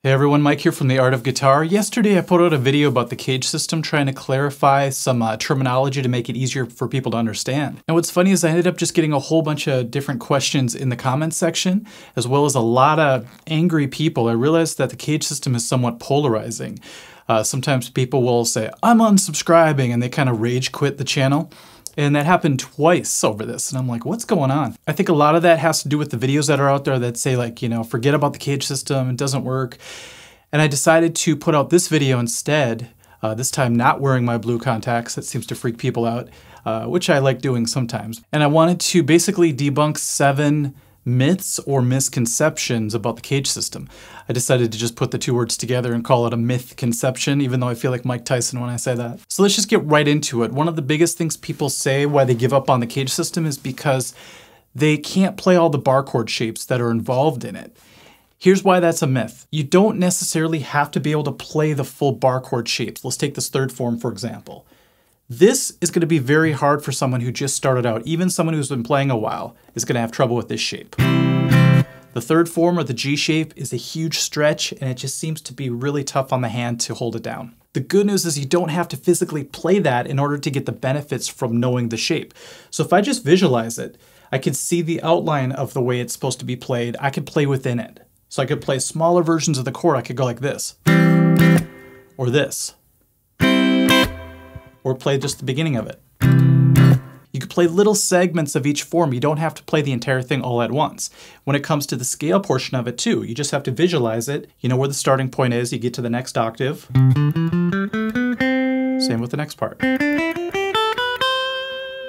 Hey everyone, Mike here from The Art of Guitar. Yesterday I put out a video about the CAGED system trying to clarify some terminology to make it easier for people to understand. And what's funny is I ended up just getting a whole bunch of different questions in the comments section, as well as a lot of angry people. I realized that the CAGED system is somewhat polarizing. Sometimes people will say, I'm unsubscribing, and they kind of rage quit the channel. And that happened twice over this, and I'm like, what's going on? I think a lot of that has to do with the videos that are out there that say like, forget about the CAGED system, it doesn't work. And I decided to put out this video instead, this time not wearing my blue contacts. That seems to freak people out, which I like doing sometimes. And I wanted to basically debunk 7 myths or misconceptions about the CAGED system. I decided to just put the two words together and call it a myth conception, even though I feel like Mike Tyson when I say that. So let's just get right into it. One of the biggest things people say why they give up on the CAGED system is because they can't play all the bar chord shapes that are involved in it. Here's why that's a myth. You don't necessarily have to be able to play the full bar chord shapes. Let's take this third form, for example. This is going to be very hard for someone who just started out. Even someone who's been playing a while is going to have trouble with this shape. The third form, or the G shape, is a huge stretch, and it just seems to be really tough on the hand to hold it down. The good news is you don't have to physically play that in order to get the benefits from knowing the shape. So if I just visualize it, I can see the outline of the way it's supposed to be played. I can play within it. So I could play smaller versions of the chord. I could go like this, or this, or play just the beginning of it. You could play little segments of each form. You don't have to play the entire thing all at once. When it comes to the scale portion of it too, you just have to visualize it. You know where the starting point is, you get to the next octave. Same with the next part.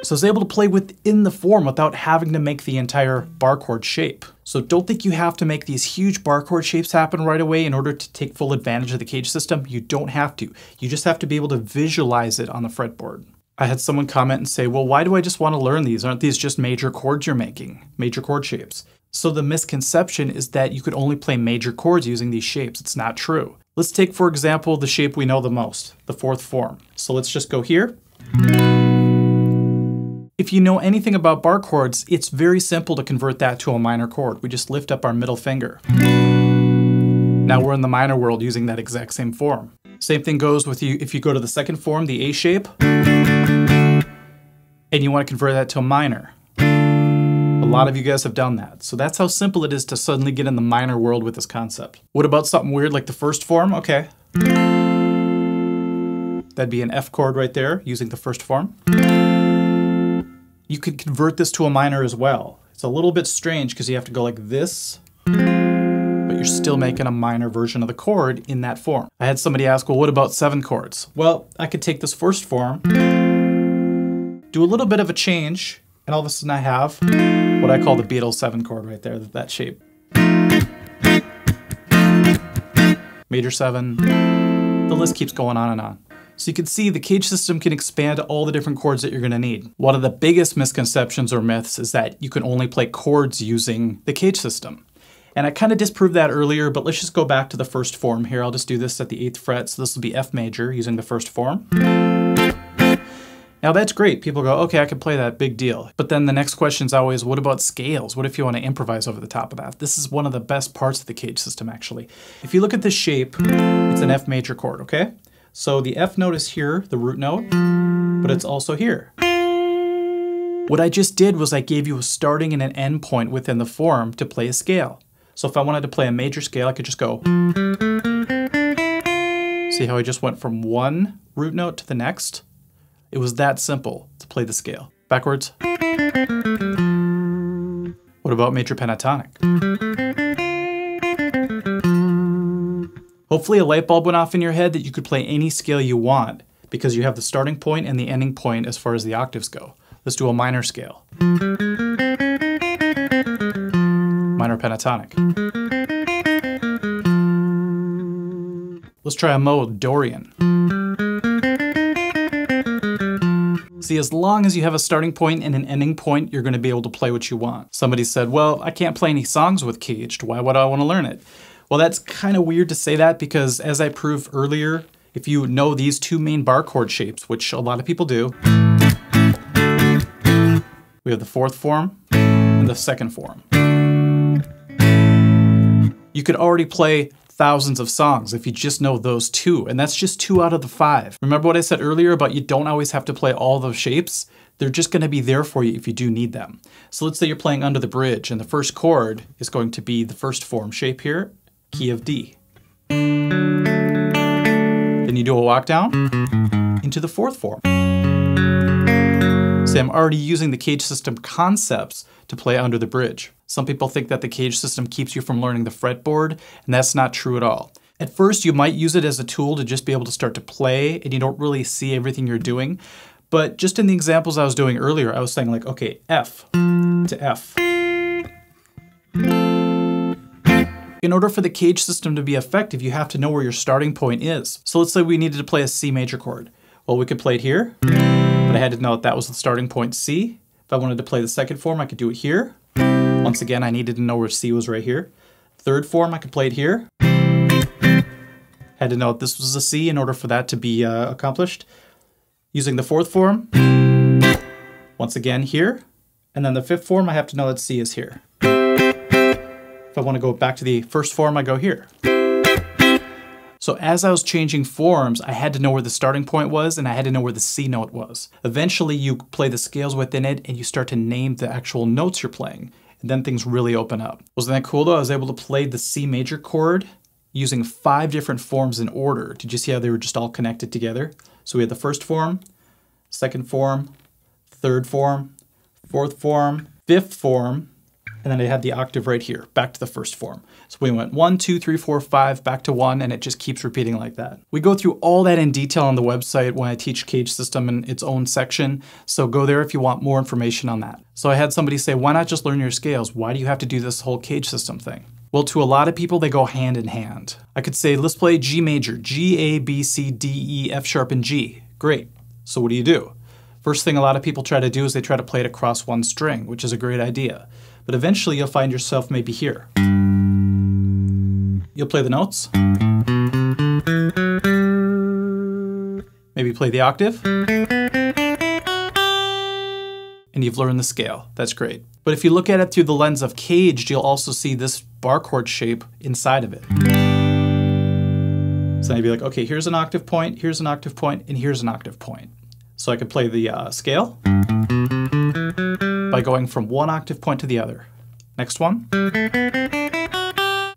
So I was able to play within the form without having to make the entire bar chord shape. So don't think you have to make these huge bar chord shapes happen right away in order to take full advantage of the CAGED system. You don't have to. You just have to be able to visualize it on the fretboard. I had someone comment and say, well, why do I just want to learn these? Aren't these just major chords you're making? Major chord shapes. So the misconception is that you could only play major chords using these shapes. It's not true. Let's take, for example, the shape we know the most, the fourth form. So let's just go here. If you know anything about bar chords, it's very simple to convert that to a minor chord. We just lift up our middle finger. Now we're in the minor world using that exact same form. Same thing goes with you if you go to the second form, the A shape, and you want to convert that to a minor. A lot of you guys have done that. So that's how simple it is to suddenly get in the minor world with this concept. What about something weird like the first form? Okay. That'd be an F chord right there using the first form. You could convert this to a minor as well. It's a little bit strange because you have to go like this, but you're still making a minor version of the chord in that form. I had somebody ask, well, what about 7 chords? Well, I could take this first form, do a little bit of a change, and all of a sudden I have what I call the Beatles 7 chord right there, that shape. Major 7, the list keeps going on and on. So you can see the CAGED system can expand all the different chords that you're going to need. One of the biggest misconceptions or myths is that you can only play chords using the CAGED system. And I kind of disproved that earlier, but let's just go back to the first form here. I'll just do this at the 8th fret, so this will be F major using the first form. Now that's great. People go, okay, I can play that, big deal. But then the next question is always, what about scales? What if you want to improvise over the top of that? This is one of the best parts of the CAGED system, actually. If you look at this shape, it's an F major chord, okay? So the F note is here, the root note, but it's also here. What I just did was I gave you a starting and an end point within the form to play a scale. So if I wanted to play a major scale, I could just go. See how I just went from one root note to the next? It was that simple to play the scale. Backwards. What about major pentatonic? Hopefully a light bulb went off in your head that you could play any scale you want because you have the starting point and the ending point as far as the octaves go. Let's do a minor scale. Minor pentatonic. Let's try a mode, Dorian. See, as long as you have a starting point and an ending point, you're going to be able to play what you want. Somebody said, well, I can't play any songs with CAGED. Why would I want to learn it? Well, that's kind of weird to say that because, as I proved earlier, if you know these 2 main bar chord shapes, which a lot of people do, we have the 4th form and the 2nd form. You could already play thousands of songs if you just know those 2, and that's just 2 out of the 5. Remember what I said earlier about you don't always have to play all those shapes? They're just going to be there for you if you do need them. So let's say you're playing Under the Bridge, and the first chord is going to be the first form shape here, key of D. Then you do a walk down into the 4th form. See, I'm already using the CAGED system concepts to play Under the Bridge. Some people think that the CAGED system keeps you from learning the fretboard, and that's not true at all. At first, you might use it as a tool to just be able to start to play, and you don't really see everything you're doing. But just in the examples I was doing earlier, I was saying like, okay, F to F. In order for the CAGED system to be effective, you have to know where your starting point is. So let's say we needed to play a C major chord. Well, we could play it here, but I had to know that was the starting point C. If I wanted to play the 2nd form, I could do it here. Once again, I needed to know where C was right here. 3rd form, I could play it here. Had to know that this was a C in order for that to be accomplished. Using the 4th form, once again here. And then the 5th form, I have to know that C is here. If I want to go back to the 1st form, I go here. So as I was changing forms, I had to know where the starting point was, and I had to know where the C note was. Eventually, you play the scales within it, and you start to name the actual notes you're playing. And then things really open up. Wasn't that cool though? I was able to play the C major chord using 5 different forms in order. Did you see how they were just all connected together? So we had the 1st form, 2nd form, 3rd form, 4th form, 5th form, and then I had the octave right here, back to the 1st form. So we went 1, 2, 3, 4, 5, back to 1, and it just keeps repeating like that. We go through all that in detail on the website when I teach CAGED system in its own section, so go there if you want more information on that. So I had somebody say, why not just learn your scales? Why do you have to do this whole CAGED system thing? Well, to a lot of people, they go hand in hand. I could say, let's play G major, G, A, B, C, D, E, F sharp, and G. Great. So what do? First thing a lot of people try to do is they try to play it across one string, which is a great idea. But eventually you'll find yourself maybe here. You'll play the notes. Maybe play the octave. And you've learned the scale. That's great. But if you look at it through the lens of CAGED, you'll also see this bar chord shape inside of it. So I'd be like, okay, here's an octave point, here's an octave point, and here's an octave point. So I could play the scale by going from one octave point to the other. Next one.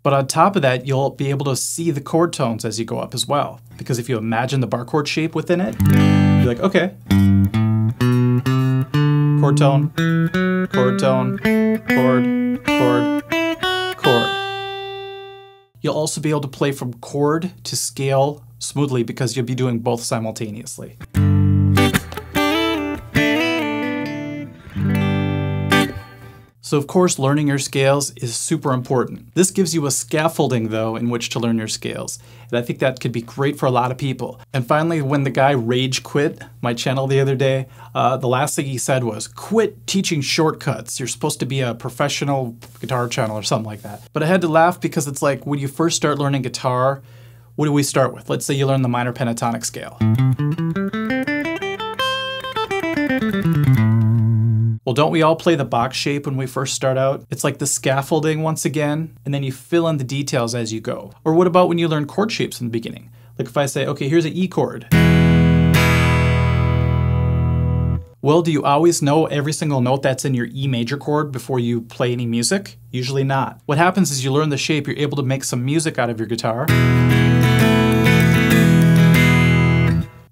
But on top of that, you'll be able to see the chord tones as you go up as well. Because if you imagine the bar chord shape within it, you're like, okay. Chord tone, chord tone, chord, chord, chord. You'll also be able to play from chord to scale smoothly because you'll be doing both simultaneously. So of course, learning your scales is super important. This gives you a scaffolding though in which to learn your scales. And I think that could be great for a lot of people. And finally, when the guy rage quit my channel the other day, the last thing he said was, quit teaching shortcuts. You're supposed to be a professional guitar channel or something like that. But I had to laugh because it's like when you first start learning guitar, what do we start with? Let's say you learn the minor pentatonic scale. Well, don't we all play the box shape when we first start out? It's like the scaffolding once again, and then you fill in the details as you go. Or what about when you learn chord shapes in the beginning? Like if I say, okay, here's an E chord. Well, do you always know every single note that's in your E major chord before you play any music? Usually not. What happens is you learn the shape, you're able to make some music out of your guitar.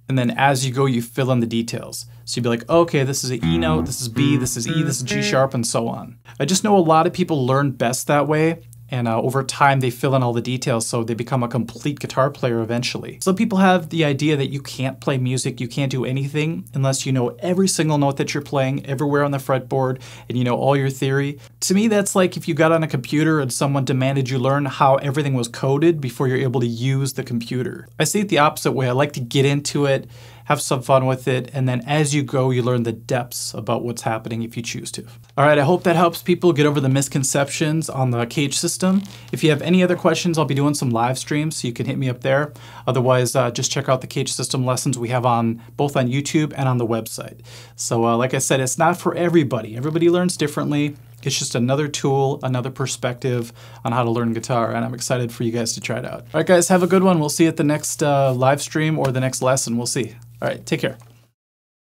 And then as you go, you fill in the details. So you'd be like, okay, this is an E note, this is B, this is E, this is G sharp, and so on. I just know a lot of people learn best that way, and over time they fill in all the details so they become a complete guitar player eventually. Some people have the idea that you can't play music, you can't do anything unless you know every single note that you're playing everywhere on the fretboard and you know all your theory. To me, that's like if you got on a computer and someone demanded you learn how everything was coded before you're able to use the computer. I see it the opposite way. I like to get into it, have some fun with it, and then as you go, you learn the depths about what's happening if you choose to. All right, I hope that helps people get over the misconceptions on the CAGED system. If you have any other questions, I'll be doing some live streams, so you can hit me up there. Otherwise, just check out the CAGED system lessons we have on both on YouTube and on the website. So like I said, it's not for everybody. Everybody learns differently. It's just another tool, another perspective on how to learn guitar, and I'm excited for you guys to try it out. All right, guys, have a good one. We'll see you at the next live stream or the next lesson. We'll see. All right, take care.